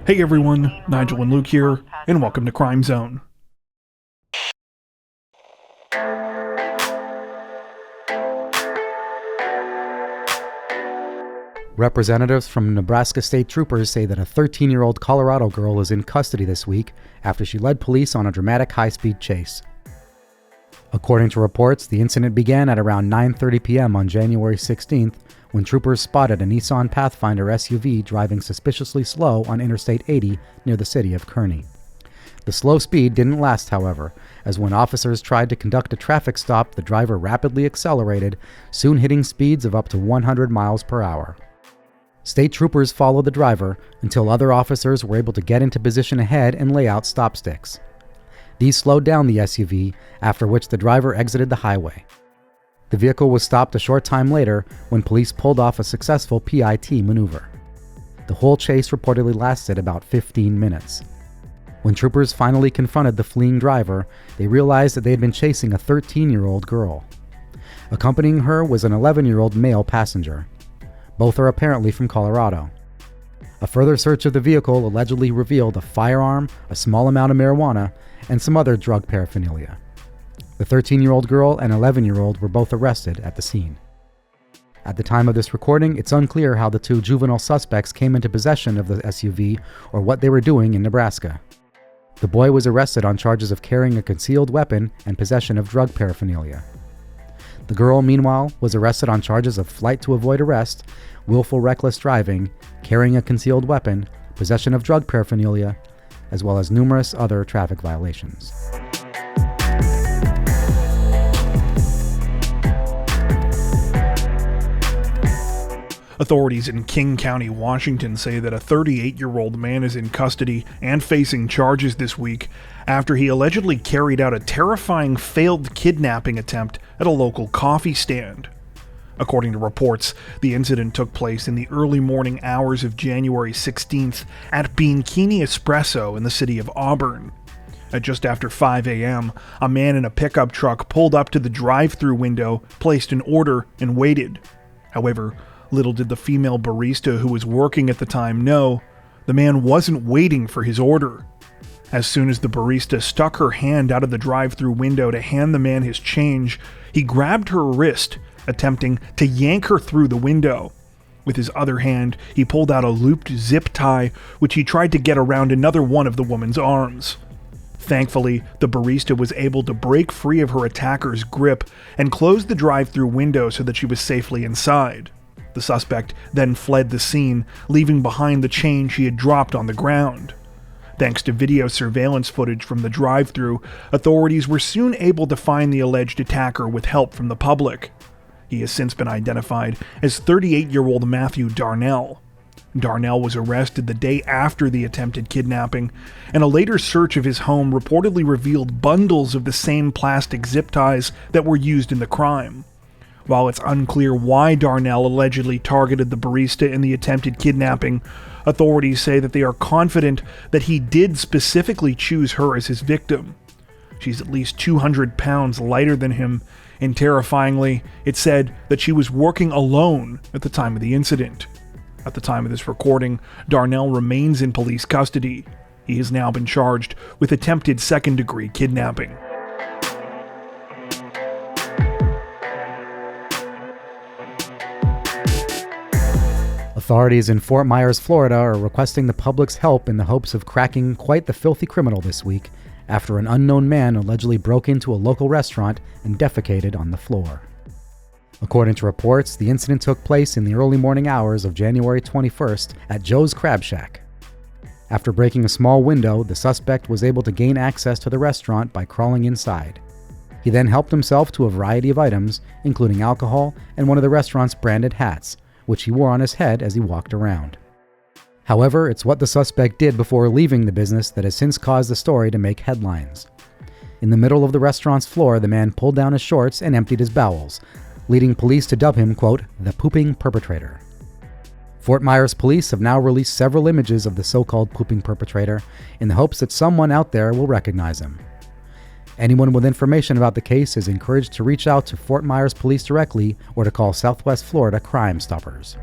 Hey everyone, Nigel and Luke here, and welcome to Crime Zone. Representatives from Nebraska state troopers say that a 13-year-old Colorado girl is in custody this week after she led police on a dramatic high-speed chase. According to reports, the incident began at around 9:30 p.m. on January 16th when troopers spotted a Nissan Pathfinder SUV driving suspiciously slow on Interstate 80 near the city of Kearney. The slow speed didn't last, however, as when officers tried to conduct a traffic stop, the driver rapidly accelerated, soon hitting speeds of up to 100 miles per hour. State troopers followed the driver until other officers were able to get into position ahead and lay out stop sticks. These slowed down the SUV, after which the driver exited the highway. The vehicle was stopped a short time later when police pulled off a successful PIT maneuver. The whole chase reportedly lasted about 15 minutes. When troopers finally confronted the fleeing driver, they realized that they had been chasing a 13-year-old girl. Accompanying her was an 11-year-old male passenger. Both are apparently from Colorado. A further search of the vehicle allegedly revealed a firearm, a small amount of marijuana, and some other drug paraphernalia. The 13-year-old girl and 11-year-old were both arrested at the scene. At the time of this recording, it's unclear how the two juvenile suspects came into possession of the SUV or what they were doing in Nebraska. The boy was arrested on charges of carrying a concealed weapon and possession of drug paraphernalia. The girl, meanwhile, was arrested on charges of flight to avoid arrest, willful reckless driving, carrying a concealed weapon, possession of drug paraphernalia, as well as numerous other traffic violations. Authorities in King County, Washington say that a 38-year-old man is in custody and facing charges this week after he allegedly carried out a terrifying failed kidnapping attempt at a local coffee stand. According to reports, the incident took place in the early morning hours of January 16th at Kearney Espresso in the city of Auburn. At just after 5 a.m., a man in a pickup truck pulled up to the drive-thru window, placed an order, and waited. However, little did the female barista who was working at the time know, the man wasn't waiting for his order. As soon as the barista stuck her hand out of the drive-thru window to hand the man his change, he grabbed her wrist, attempting to yank her through the window. With his other hand, he pulled out a looped zip tie, which he tried to get around another one of the woman's arms. Thankfully, the barista was able to break free of her attacker's grip and close the drive-thru window so that she was safely inside. The suspect then fled the scene, leaving behind the change he had dropped on the ground. Thanks to video surveillance footage from the drive-thru, authorities were soon able to find the alleged attacker with help from the public. He has since been identified as 38-year-old Matthew Darnell. Darnell was arrested the day after the attempted kidnapping, and a later search of his home reportedly revealed bundles of the same plastic zip ties that were used in the crime. While it's unclear why Darnell allegedly targeted the barista in the attempted kidnapping, authorities say that they are confident that he did specifically choose her as his victim. She's at least 200 pounds lighter than him, and terrifyingly, it said that she was working alone at the time of the incident. At the time of this recording, Darnell remains in police custody. He has now been charged with attempted second-degree kidnapping. Authorities in Fort Myers, Florida are requesting the public's help in the hopes of cracking quite the filthy criminal this week after an unknown man allegedly broke into a local restaurant and defecated on the floor. According to reports, the incident took place in the early morning hours of January 21st at Joe's Crab Shack. After breaking a small window, the suspect was able to gain access to the restaurant by crawling inside. He then helped himself to a variety of items, including alcohol and one of the restaurant's branded hats, which he wore on his head as he walked around. However, it's what the suspect did before leaving the business that has since caused the story to make headlines. In the middle of the restaurant's floor, the man pulled down his shorts and emptied his bowels, leading police to dub him, quote, the pooping perpetrator. Fort Myers police have now released several images of the so-called pooping perpetrator in the hopes that someone out there will recognize him. Anyone with information about the case is encouraged to reach out to Fort Myers Police directly or to call Southwest Florida Crime Stoppers.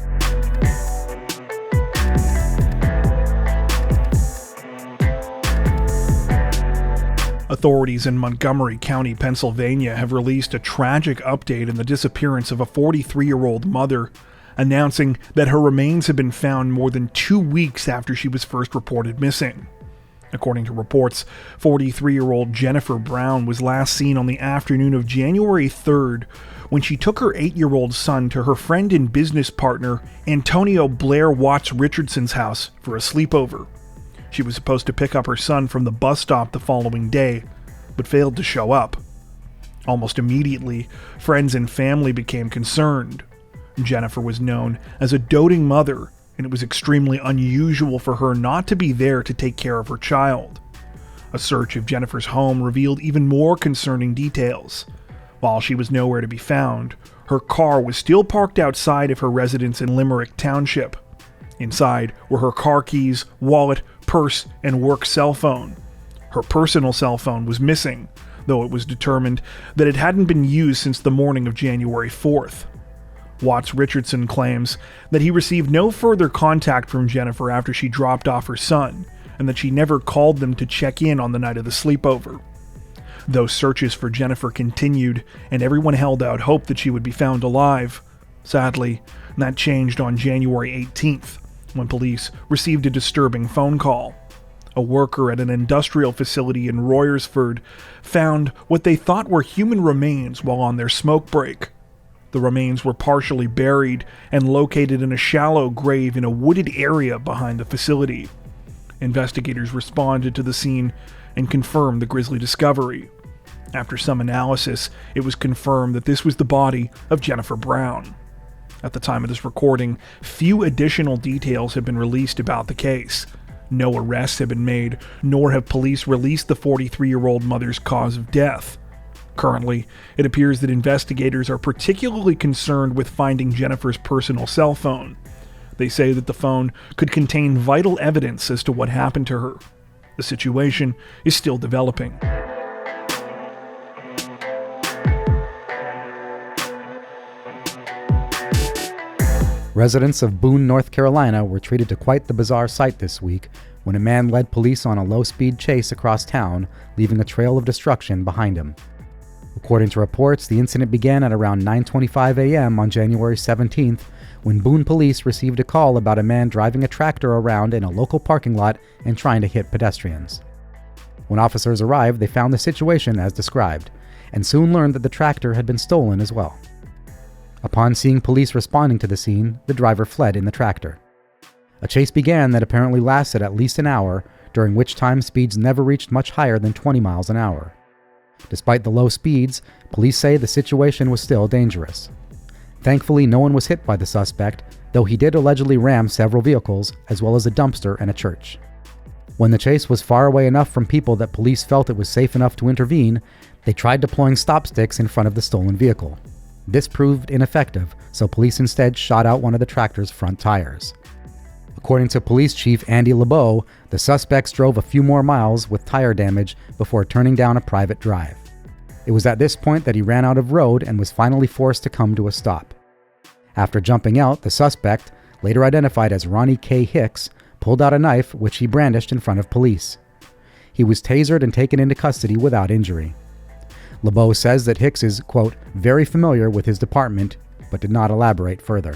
Authorities in Montgomery County, Pennsylvania have released a tragic update in the disappearance of a 43-year-old mother, announcing that her remains have been found more than 2 weeks after she was first reported missing. According to reports, 43-year-old Jennifer Brown was last seen on the afternoon of January 3rd when she took her 8-year-old son to her friend and business partner Antonio Blair Watts Richardson's house for a sleepover. She was supposed to pick up her son from the bus stop the following day, but failed to show up. Almost immediately, friends and family became concerned. Jennifer was known as a doting mother, and it was extremely unusual for her not to be there to take care of her child. A search of Jennifer's home revealed even more concerning details. While she was nowhere to be found, her car was still parked outside of her residence in Limerick Township. Inside were her car keys, wallet, purse, and work cell phone. Her personal cell phone was missing, though it was determined that it hadn't been used since the morning of January 4th. Watts Richardson claims that he received no further contact from Jennifer after she dropped off her son, and that she never called them to check in on the night of the sleepover. Though searches for Jennifer continued, and everyone held out hope that she would be found alive, sadly, that changed on January 18th, when police received a disturbing phone call. A worker at an industrial facility in Royersford found what they thought were human remains while on their smoke break. The remains were partially buried and located in a shallow grave in a wooded area behind the facility. Investigators responded to the scene and confirmed the grisly discovery. After some analysis, it was confirmed that this was the body of Jennifer Brown. At the time of this recording, few additional details have been released about the case. No arrests have been made, nor have police released the 43-year-old mother's cause of death. Currently, it appears that investigators are particularly concerned with finding Jennifer's personal cell phone. They say that the phone could contain vital evidence as to what happened to her. The situation is still developing. Residents of Boone, North Carolina were treated to quite the bizarre sight this week when a man led police on a low-speed chase across town, leaving a trail of destruction behind him. According to reports, the incident began at around 9:25 a.m. on January 17th when Boone police received a call about a man driving a tractor around in a local parking lot and trying to hit pedestrians. When officers arrived, they found the situation as described, and soon learned that the tractor had been stolen as well. Upon seeing police responding to the scene, the driver fled in the tractor. A chase began that apparently lasted at least an hour, during which time speeds never reached much higher than 20 miles an hour. Despite the low speeds, police say the situation was still dangerous. Thankfully, no one was hit by the suspect, though he did allegedly ram several vehicles, as well as a dumpster and a church. When the chase was far away enough from people that police felt it was safe enough to intervene, they tried deploying stop sticks in front of the stolen vehicle. This proved ineffective, so police instead shot out one of the tractor's front tires. According to Police Chief Andy LeBeau, the suspects drove a few more miles with tire damage before turning down a private drive. It was at this point that he ran out of road and was finally forced to come to a stop. After jumping out, the suspect, later identified as Ronnie K. Hicks, pulled out a knife which he brandished in front of police. He was tasered and taken into custody without injury. LeBeau says that Hicks is, quote, very familiar with his department, but did not elaborate further.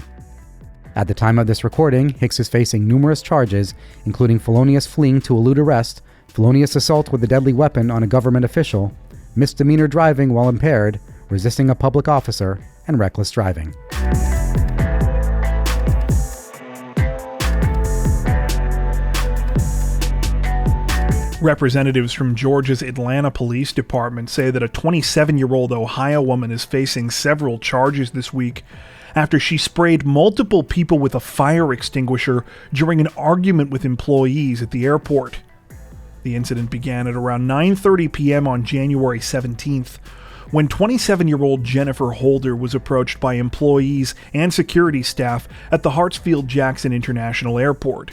At the time of this recording, Hicks is facing numerous charges, including felonious fleeing to elude arrest, felonious assault with a deadly weapon on a government official, misdemeanor driving while impaired, resisting a public officer, and reckless driving. Representatives from Georgia's Atlanta Police Department say that a 27-year-old Ohio woman is facing several charges this week after she sprayed multiple people with a fire extinguisher during an argument with employees at the airport. The incident began at around 9:30 p.m. on January 17th, when 27-year-old Jennifer Holder was approached by employees and security staff at the Hartsfield-Jackson International Airport.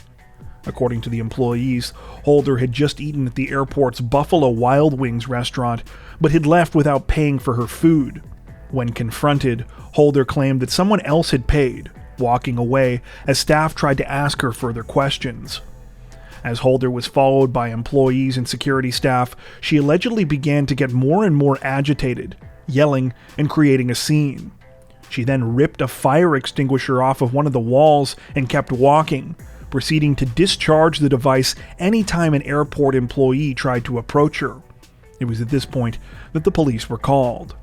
According to the employees, Holder had just eaten at the airport's Buffalo Wild Wings restaurant, but had left without paying for her food. When confronted, Holder claimed that someone else had paid, walking away as staff tried to ask her further questions. As Holder was followed by employees and security staff, she allegedly began to get more and more agitated, yelling and creating a scene. She then ripped a fire extinguisher off of one of the walls and kept walking, proceeding to discharge the device anytime an airport employee tried to approach her. It was at this point that the police were called.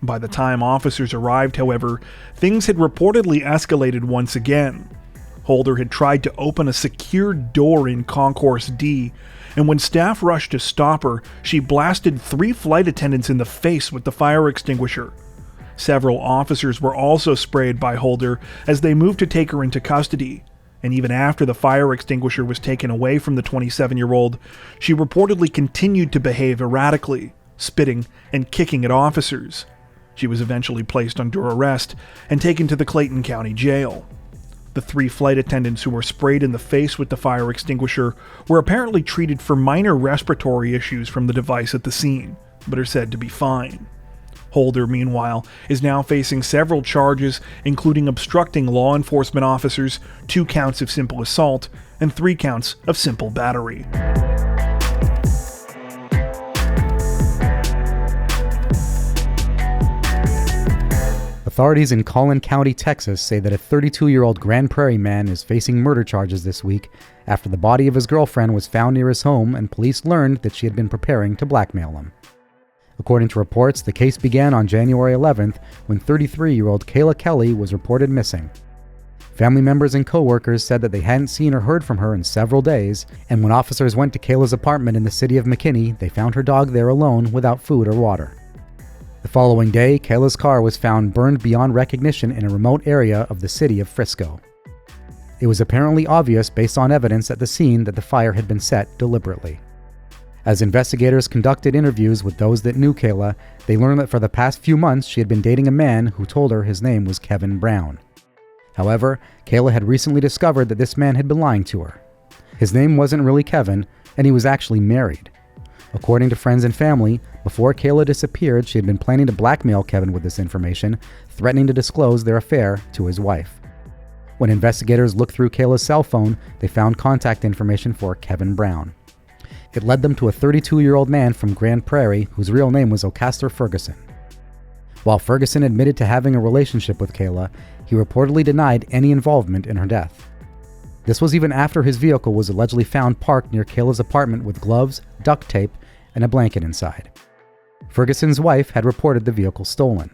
By the time officers arrived, however, things had reportedly escalated once again. Holder had tried to open a secured door in Concourse D, and when staff rushed to stop her, she blasted 3 flight attendants in the face with the fire extinguisher. Several officers were also sprayed by Holder as they moved to take her into custody, and even after the fire extinguisher was taken away from the 27-year-old, she reportedly continued to behave erratically, spitting and kicking at officers. She was eventually placed under arrest and taken to the Clayton County Jail. The 3 flight attendants who were sprayed in the face with the fire extinguisher were apparently treated for minor respiratory issues from the device at the scene, but are said to be fine. Holder, meanwhile, is now facing several charges, including obstructing law enforcement officers, 2 counts of simple assault, and 3 counts of simple battery. Authorities in Collin County, Texas say that a 32-year-old Grand Prairie man is facing murder charges this week after the body of his girlfriend was found near his home and police learned that she had been preparing to blackmail him. According to reports, the case began on January 11th when 33-year-old Kayla Kelly was reported missing. Family members and co-workers said that they hadn't seen or heard from her in several days, and when officers went to Kayla's apartment in the city of McKinney, they found her dog there alone without food or water. The following day, Kayla's car was found burned beyond recognition in a remote area of the city of Frisco. It was apparently obvious based on evidence at the scene that the fire had been set deliberately. As investigators conducted interviews with those that knew Kayla, they learned that for the past few months she had been dating a man who told her his name was Kevin Brown. However, Kayla had recently discovered that this man had been lying to her. His name wasn't really Kevin, and he was actually married. According to friends and family, before Kayla disappeared, she had been planning to blackmail Kevin with this information, threatening to disclose their affair to his wife. When investigators looked through Kayla's cell phone, they found contact information for Kevin Brown. It led them to a 32-year-old man from Grand Prairie whose real name was Ocaster Ferguson. While Ferguson admitted to having a relationship with Kayla, he reportedly denied any involvement in her death. This was even after his vehicle was allegedly found parked near Kayla's apartment with gloves, duct tape, and a blanket inside. Ferguson's wife had reported the vehicle stolen.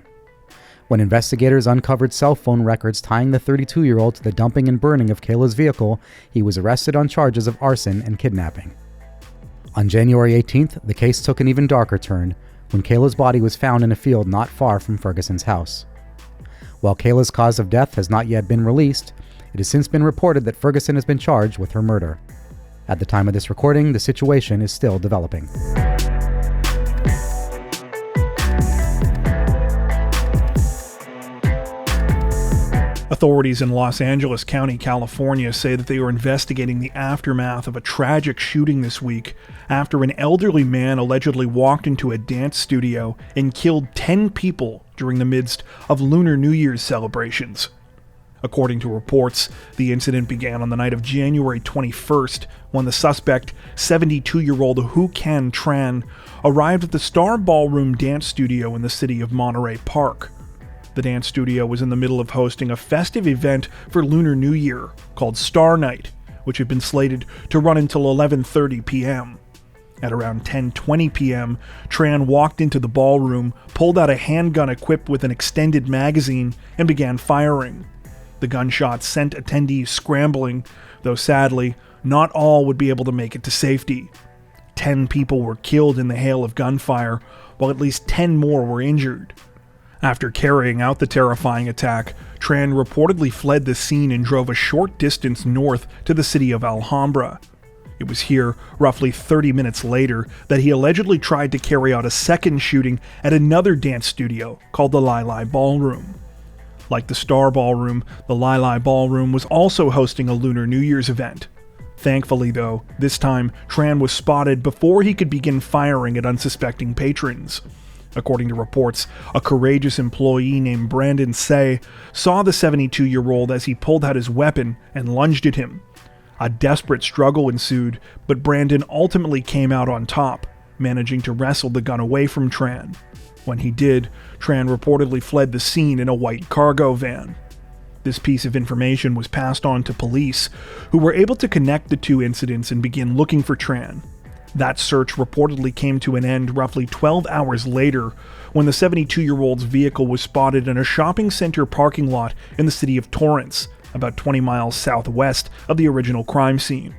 When investigators uncovered cell phone records tying the 32-year-old to the dumping and burning of Kayla's vehicle, he was arrested on charges of arson and kidnapping. On January 18th, the case took an even darker turn when Kayla's body was found in a field not far from Ferguson's house. While Kayla's cause of death has not yet been released, it has since been reported that Ferguson has been charged with her murder. At the time of this recording, the situation is still developing. Authorities in Los Angeles County, California say that they are investigating the aftermath of a tragic shooting this week after an elderly man allegedly walked into a dance studio and killed 10 people during the midst of Lunar New Year's celebrations. According to reports, the incident began on the night of January 21st when the suspect, 72-year-old Hu Can Tran, arrived at the Star Ballroom dance studio in the city of Monterey Park. The dance studio was in the middle of hosting a festive event for Lunar New Year called Star Night, which had been slated to run until 11:30 p.m. At around 10:20 p.m., Tran walked into the ballroom, pulled out a handgun equipped with an extended magazine, and began firing. The gunshots sent attendees scrambling, though sadly, not all would be able to make it to safety. 10 people were killed in the hail of gunfire, while at least 10 more were injured. After carrying out the terrifying attack, Tran reportedly fled the scene and drove a short distance north to the city of Alhambra. It was here, roughly 30 minutes later, that he allegedly tried to carry out a second shooting at another dance studio called the Lai Ballroom. Like the Star Ballroom, the Lai Ballroom was also hosting a Lunar New Year's event. Thankfully, though, this time Tran was spotted before he could begin firing at unsuspecting patrons. According to reports, a courageous employee named Brandon Say saw the 72-year-old as he pulled out his weapon and lunged at him. A desperate struggle ensued, but Brandon ultimately came out on top, managing to wrestle the gun away from Tran. When he did, Tran reportedly fled the scene in a white cargo van. This piece of information was passed on to police, who were able to connect the two incidents and begin looking for Tran. That search reportedly came to an end roughly 12 hours later, when the 72-year-old's vehicle was spotted in a shopping center parking lot in the city of Torrance, about 20 miles southwest of the original crime scene.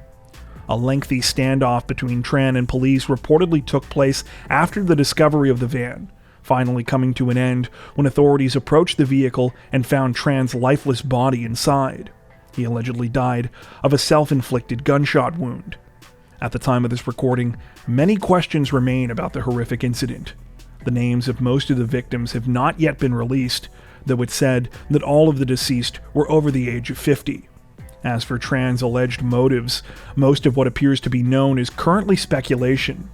A lengthy standoff between Tran and police reportedly took place after the discovery of the van, finally coming to an end when authorities approached the vehicle and found Tran's lifeless body inside. He allegedly died of a self-inflicted gunshot wound. At the time of this recording, many questions remain about the horrific incident. The names of most of the victims have not yet been released, though it's said that all of the deceased were over the age of 50. As for Tran's alleged motives, most of what appears to be known is currently speculation.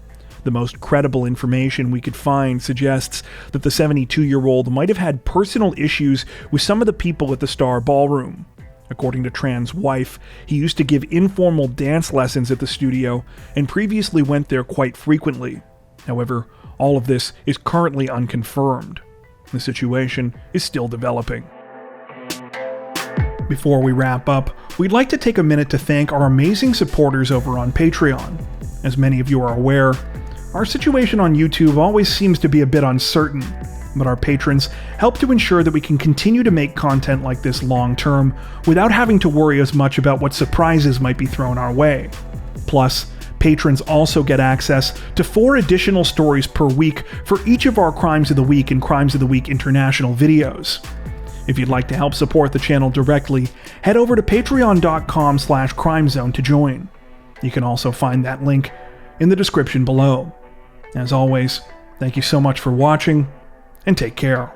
The most credible information we could find suggests that the 72-year-old might have had personal issues with some of the people at the Star Ballroom. According to Tran's wife, he used to give informal dance lessons at the studio and previously went there quite frequently. However, all of this is currently unconfirmed. The situation is still developing. Before we wrap up, we'd like to take a minute to thank our amazing supporters over on Patreon. As many of you are aware, our situation on YouTube always seems to be a bit uncertain, but our patrons help to ensure that we can continue to make content like this long term without having to worry as much about what surprises might be thrown our way. Plus, patrons also get access to 4 additional stories per week for each of our Crimes of the Week and Crimes of the Week International videos. If you'd like to help support the channel directly, head over to patreon.com/crimezone to join. You can also find that link in the description below. As always, thank you so much for watching, and take care.